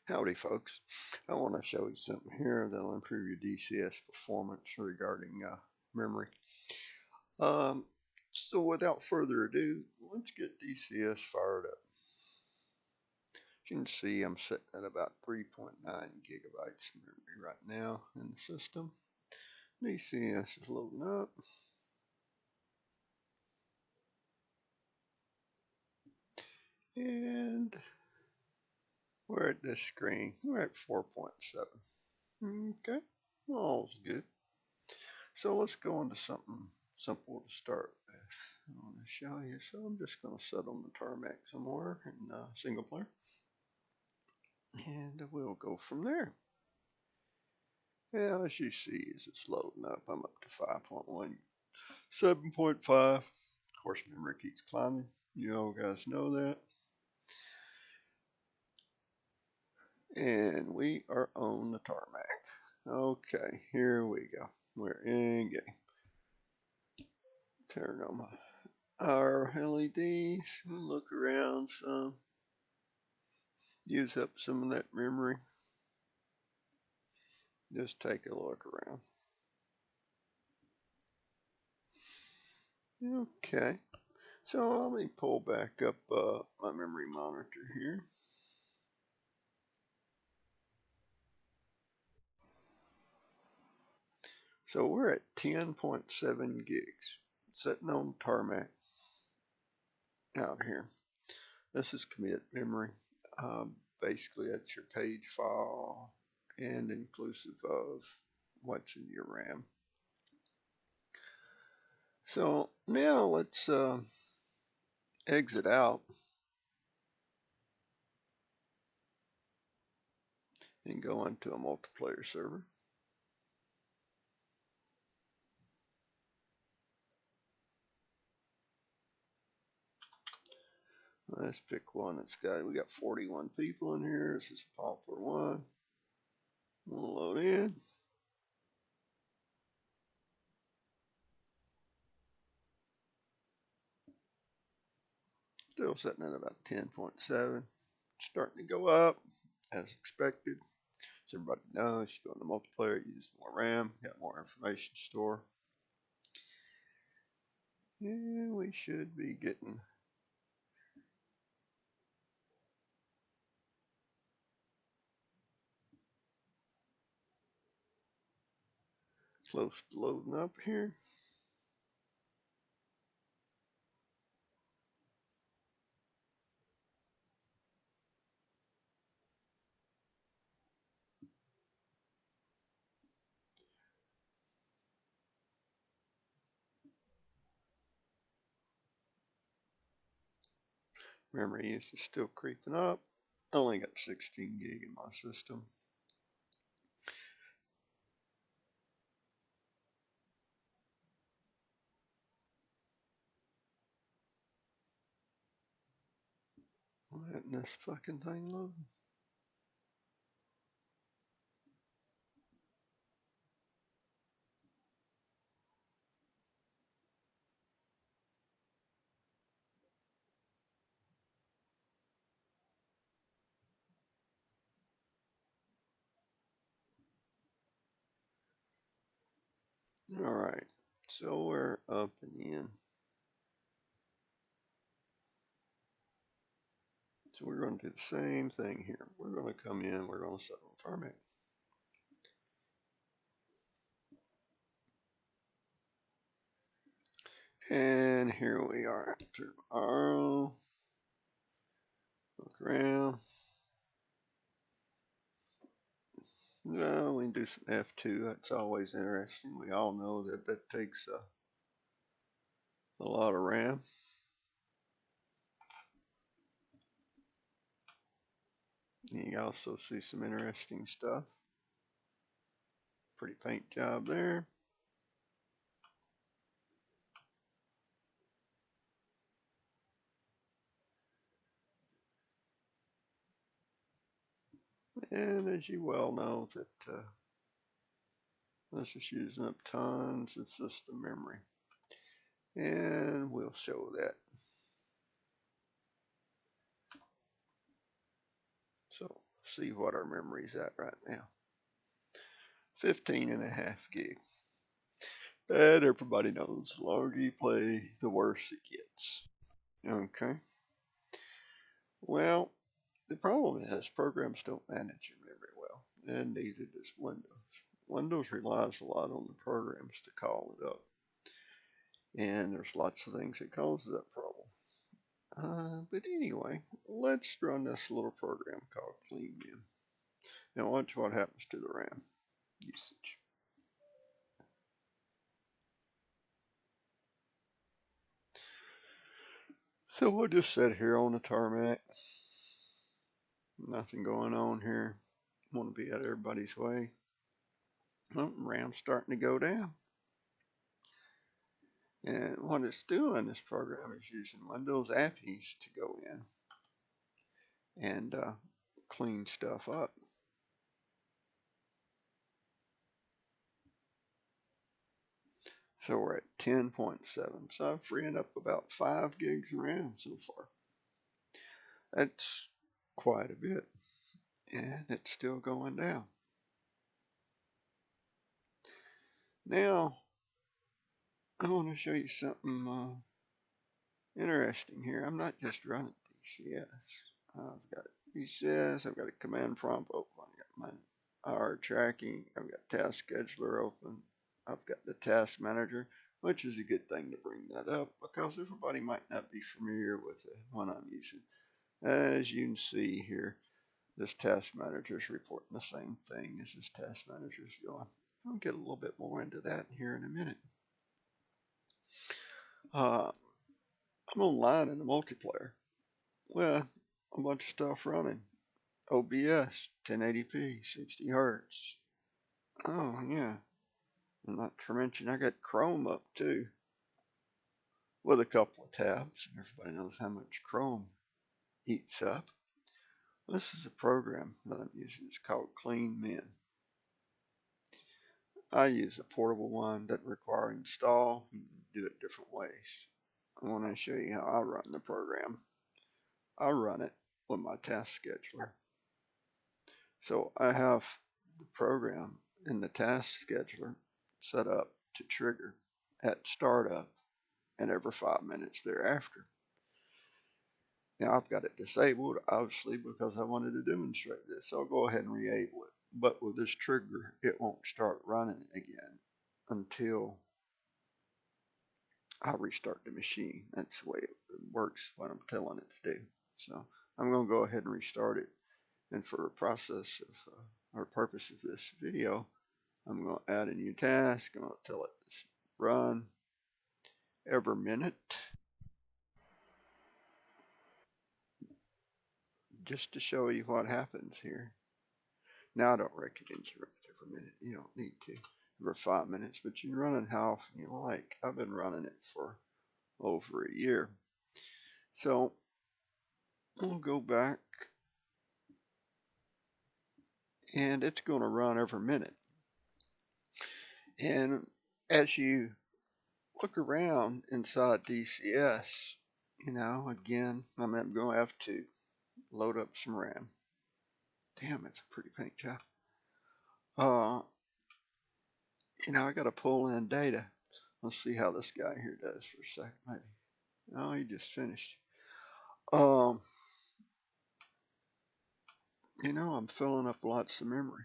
Howdy folks, I want to show you something here that'll improve your DCS performance regarding memory. So without further ado, let's get DCS fired up. As you can see, I'm sitting at about 3.9 gigabytes of memory right now in the system. DCS is loading up. And we're at this screen. We're at 4.7. Okay, all's good. So let's go into something simple to start with. I want to show you. So I'm just going to set on the tarmac somewhere in single player. And we'll go from there. Yeah, as you see, as it's loading up, I'm up to 5.1, 7.5. Of course, memory keeps climbing. You all guys know that. And we are on the tarmac. Okay, here we go. We're in game. Turn on our LEDs, look around some, use up some of that memory. Just take a look around. Okay, so let me pull back up my memory monitor here. So we're at 10.7 gigs, sitting on tarmac out here. This is commit memory. Basically, that's your page file and inclusive of what's in your RAM. So now let's exit out and go into a multiplayer server. Let's pick one that's got, we got 41 people in here. This is a popular one. We'll load in. Still sitting at about 10.7. Starting to go up as expected. So everybody knows you go into multiplayer, you use more RAM, got more information to store. And we should be getting close to loading up here. Memory use is still creeping up. Only got 16 gig in my system. Letting this fucking thing load. Alright, so we're up and in. So we're going to do the same thing here. We're going to come in, we're going to set on tarmac. And here we are. Turn arrow. Look around. Well, we can do some F2. That's always interesting. We all know that that takes a lot of RAM. You also see some interesting stuff. Pretty paint job there. And as you well know, that this is using up tons of system memory. And we'll show that. So see what our memory's at right now. 15.5 gig. And everybody knows the longer you play, the worse it gets. Okay. Well, the problem is programs don't manage your memory well, and neither does Windows. Windows relies a lot on the programs to call it up, and there's lots of things that cause that problem. But anyway, let's run this little program called Cleanmem. Now watch what happens to the RAM usage. So we'll just sit here on the tarmac. Nothing going on here. Want to be out of everybody's way. Well, RAM's starting to go down. And what it's doing, this program is using Windows appies to go in and clean stuff up. So we're at 10.7. So I'm freeing up about 5 gigs of RAM so far. That's quite a bit. And it's still going down. Now, I want to show you something interesting here. I'm not just running DCS. I've got DCS, I've got a command prompt open, I've got my hour tracking, I've got task scheduler open, I've got the task manager, which is a good thing to bring that up because everybody might not be familiar with the one I'm using. As you can see here, this task manager is reporting the same thing as this task manager is going. I'll get a little bit more into that here in a minute. I'm online in the multiplayer. Well, a bunch of stuff running. OBS, 1080p, 60 hertz. Oh, yeah. And not to mention, I got Chrome up too, with a couple of tabs. Everybody knows how much Chrome eats up. This is a program that I'm using. It's called Cleanmem. I use a portable one that require install. You can do it different ways. I want to show you how I run the program. I run it with my task scheduler. So I have the program in the task scheduler set up to trigger at startup and every 5 minutes thereafter. Now I've got it disabled, obviously, because I wanted to demonstrate this. So I'll go ahead and re-enable it. But with this trigger, it won't start running again until I restart the machine. That's the way it works when I'm telling it to do. So I'm going to go ahead and restart it. And for the process of, or purpose of this video, I'm going to add a new task. I'm going to tell it to run every minute, just to show you what happens here. Now I don't recommend you run it every minute. You don't need to. Every 5 minutes, but you can run it how often you like. I've been running it for over a year. So we'll go back, and it's going to run every minute. And as you look around inside DCS, you know, again, I'm going to have to load up some RAM. Damn, it's a pretty paint job. You know, I got to pull in data. Let's see how this guy here does for a second, maybe. Oh, he just finished. You know, I'm filling up lots of memory.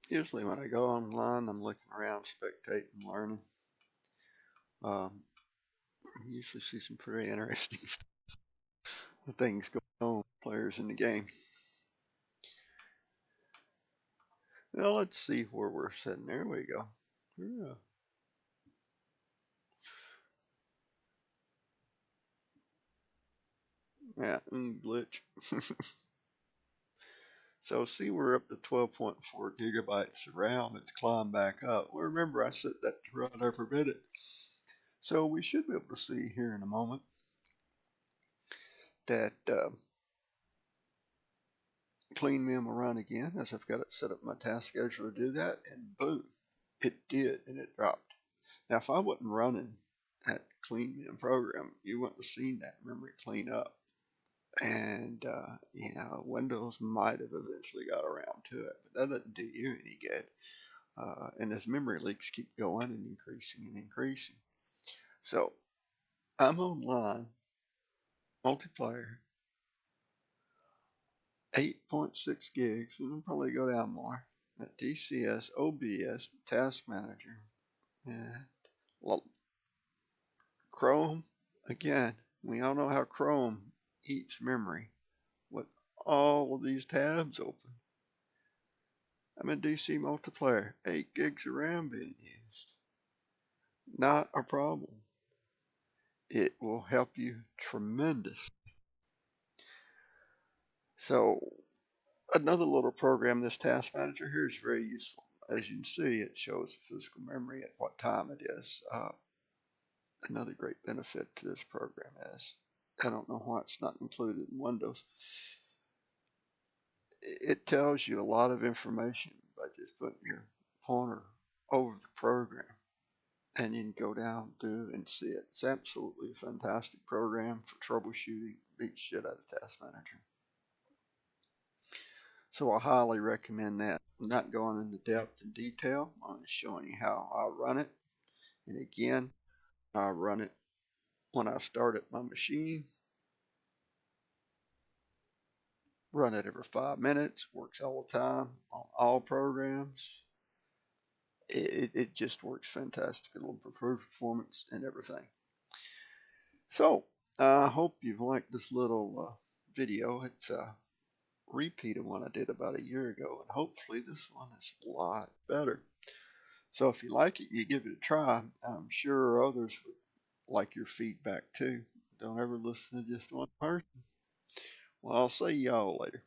Usually when I go online, I'm looking around, spectating, learning. You usually see some pretty interesting things going on, players in the game. Now let's see where we're sitting. There we go. Yeah. Yeah, glitch. So see, we're up to 12.4 gigabytes of RAM. It's climbed back up. Well, remember, I set that to run every minute. So we should be able to see here in a moment that Cleanmem will run again, as I've got it set up my task scheduler to do that, and boom, it did, and it dropped. Now, if I wasn't running that Cleanmem program, you wouldn't have seen that memory clean up. And, Windows might have eventually got around to it, but that doesn't do you any good. And as memory leaks keep going and increasing and increasing. So I'm online, multiplayer, 8.6 gigs, and I'll probably go down more. At DCS, OBS, Task Manager, and Chrome. Again, we all know how Chrome eats memory with all of these tabs open. I'm in DC multiplayer, 8 gigs of RAM being used. Not a problem. It will help you tremendously. So another little program, this task manager here, is very useful. As you can see, it shows the physical memory at what time it is. Another great benefit to this program is, I don't know why it's not included in Windows. It tells you a lot of information by just putting your pointer over the program, and you can go down through and see it. It's absolutely a fantastic program for troubleshooting. Beats shit out of Task Manager. So I highly recommend that. I'm not going into depth and detail. I'm just showing you how I run it. And again, I run it when I start at my machine. Run it every 5 minutes. Works all the time on all programs. It just works fantastic. It'll improve performance and everything. So I hope you've liked this little video. It's a repeat of one I did about a year ago, and hopefully this one is a lot better. So if you like it, you give it a try. I'm sure others would like your feedback too. Don't ever listen to just one person. Well, I'll see y'all later.